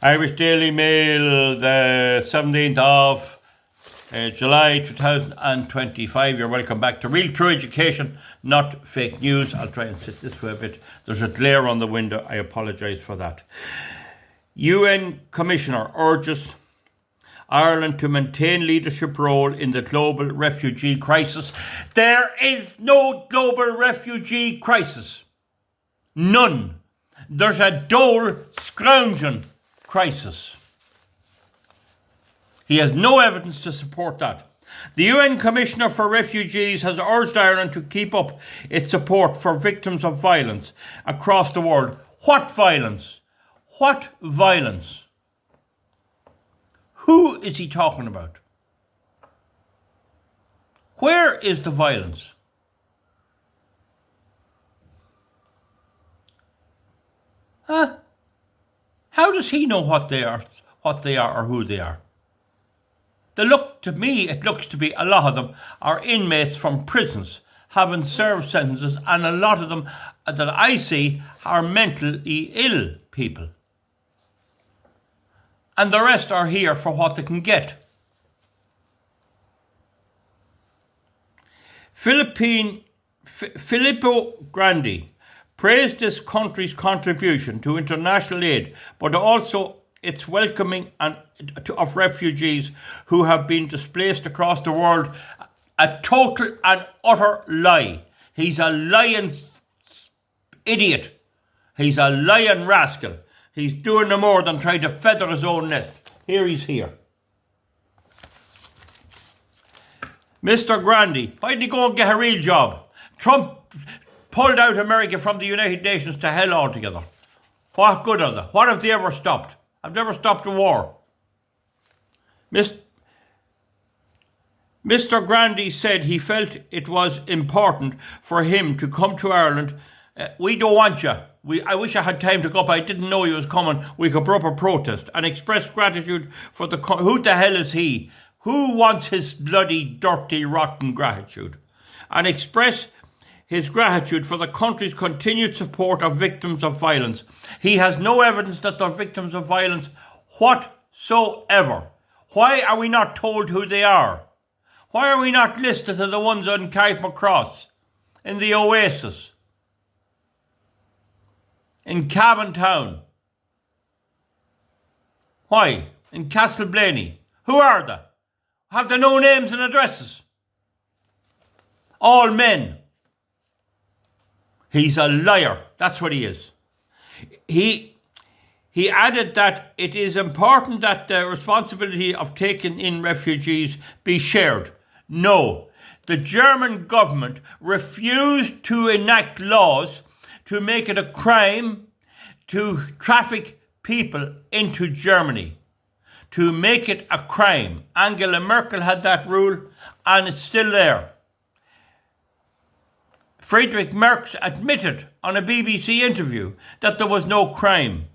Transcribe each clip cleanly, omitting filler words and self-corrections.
Irish Daily Mail, the 17th of July 2025. You're welcome back to Real True Education, not fake news. I'll try and sit this way a bit. There's a glare on the window. I apologise for that. UN Commissioner urges Ireland to maintain leadership role in the global refugee crisis. There is no global refugee crisis. None. There's a dole scrounging crisis. He has no evidence to support that. The UN Commissioner for Refugees has urged Ireland to keep up its support for victims of violence across the world. What violence? What violence? Who is he talking about? Where is the violence? Huh? How does he know what they are or who they are? It looks to be a lot of them are inmates from prisons having served sentences, and a lot of them that I see are mentally ill people. And the rest are here for what they can get. Filippo Grandi praised this country's contribution to international aid, but also its welcoming of refugees who have been displaced across the world. A total and utter lie. He's a lying idiot. He's a lying rascal. He's doing no more than trying to feather his own nest. He's here. Mr. Grandi, why didn't he go and get a real job? Trump pulled out America from the United Nations to hell altogether. What good are they? What have they ever stopped? Have they ever stopped a war? Mr. Grandi said he felt it was important for him to come to Ireland. We don't want you. I wish I had time to go up. I didn't know he was coming. We could put up a protest and express gratitude for the... Who the hell is he? Who wants his bloody, dirty, rotten gratitude? And express his gratitude for the country's continued support of victims of violence. He has no evidence that they're victims of violence whatsoever. Why are we not told who they are? Why are we not listed as the ones on Carrickmacross, in the Oasis, in Cavan Town? Why? In Castleblaney? Who are they? Have they no names and addresses? All men. He's a liar. That's what he is. He added that it is important that the responsibility of taking in refugees be shared. No, the German government refused to enact laws to make it a crime to traffic people into Germany. To make it a crime. Angela Merkel had that rule, and it's still there. Friedrich Merz admitted on a BBC interview that there was no crime.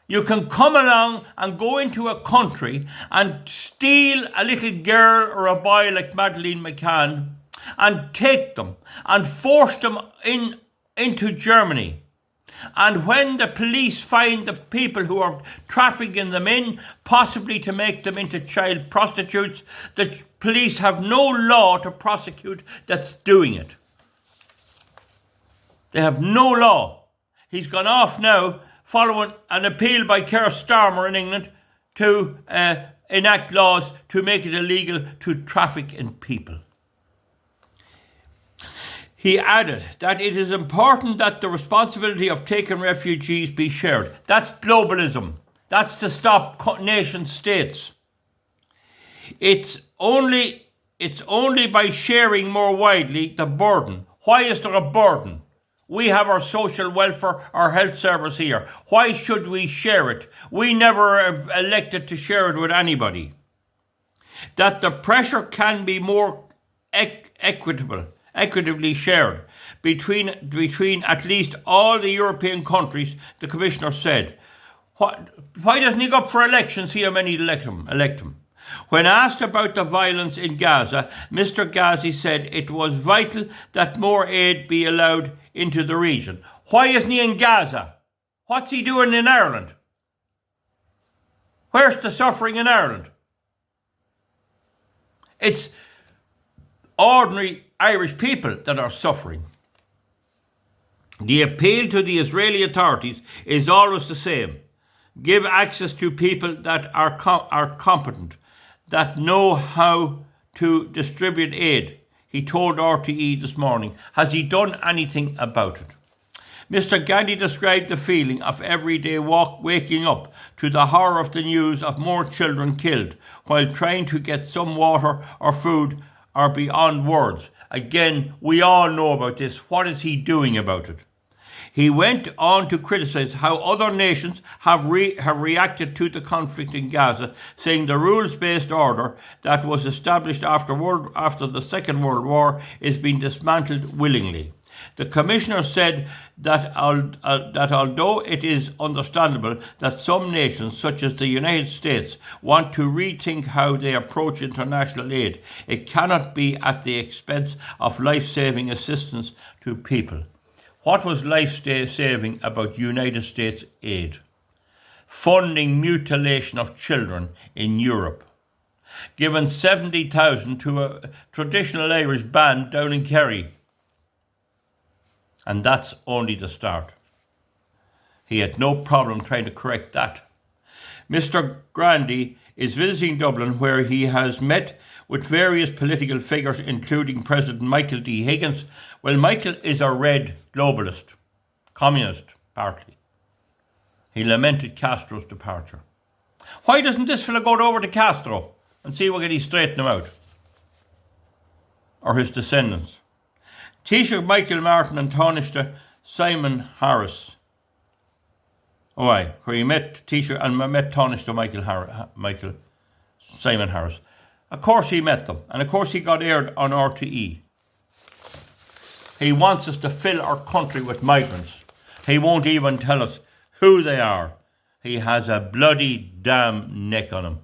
You can come along and go into a country and steal a little girl or a boy like Madeleine McCann and take them and force them into Germany. And when the police find the people who are trafficking them in, possibly to make them into child prostitutes, the police have no law to prosecute that's doing it. They have no law. He's gone off now following an appeal by Keir Starmer in England to enact laws to make it illegal to traffic in people. He added that it is important that the responsibility of taking refugees be shared. That's globalism. That's to stop nation states. It's only by sharing more widely the burden. Why is there a burden? We have our social welfare, our health service here. Why should we share it? We never elected to share it with anybody. That the pressure can be more equitably shared between at least all the European countries, the Commissioner said. Why doesn't he go up for elections, see how many elect him? When asked about the violence in Gaza, Mr. Ghazi said it was vital that more aid be allowed into the region. Why isn't he in Gaza? What's he doing in Ireland? Where's the suffering in Ireland? It's ordinary Irish people that are suffering. The appeal to the Israeli authorities is always the same. Give access to people that are competent, that know how to distribute aid, he told RTE this morning. Has he done anything about it? Mr. Gandhi described the feeling of every day waking up to the horror of the news of more children killed while trying to get some water or food are beyond words. Again, we all know about this. What is he doing about it? He went on to criticise how other nations have reacted to the conflict in Gaza, saying the rules-based order that was established after the Second World War is being dismantled willingly. The Commissioner said that although it is understandable that some nations, such as the United States, want to rethink how they approach international aid, it cannot be at the expense of life-saving assistance to people. What was life-saving about United States aid? Funding mutilation of children in Europe. Given 70,000 to a traditional Irish band down in Kerry. And that's only the start. He had no problem trying to correct that. Mr. Grandi is visiting Dublin, where he has met with various political figures, including President Michael D. Higgins. Well, Michael is a red globalist, communist, partly. He lamented Castro's departure. Why doesn't this fella go over to Castro and see what can he straighten him out? Or his descendants? Taoiseach Michael Martin and Taoiseach Simon Harris. Oh, aye, where he met Taoiseach and met Taoiseach Michael Simon Harris. Of course he met them, and of course he got aired on RTE. He wants us to fill our country with migrants. He won't even tell us who they are. He has a bloody damn neck on him.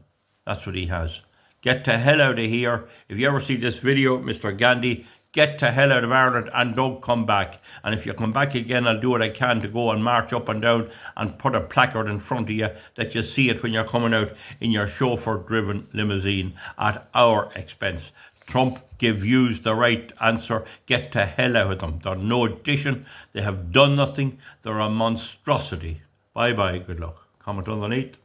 That's what he has. Get to hell out of here. If you ever see this video, Mr. Gandhi, get to hell out of Ireland and don't come back. And if you come back again, I'll do what I can to go and march up and down and put a placard in front of you that you see it when you're coming out in your chauffeur-driven limousine at our expense. Trump give yous the right answer. Get to hell out of them. They're no addition. They have done nothing. They're a monstrosity. Bye-bye. Good luck. Comment underneath.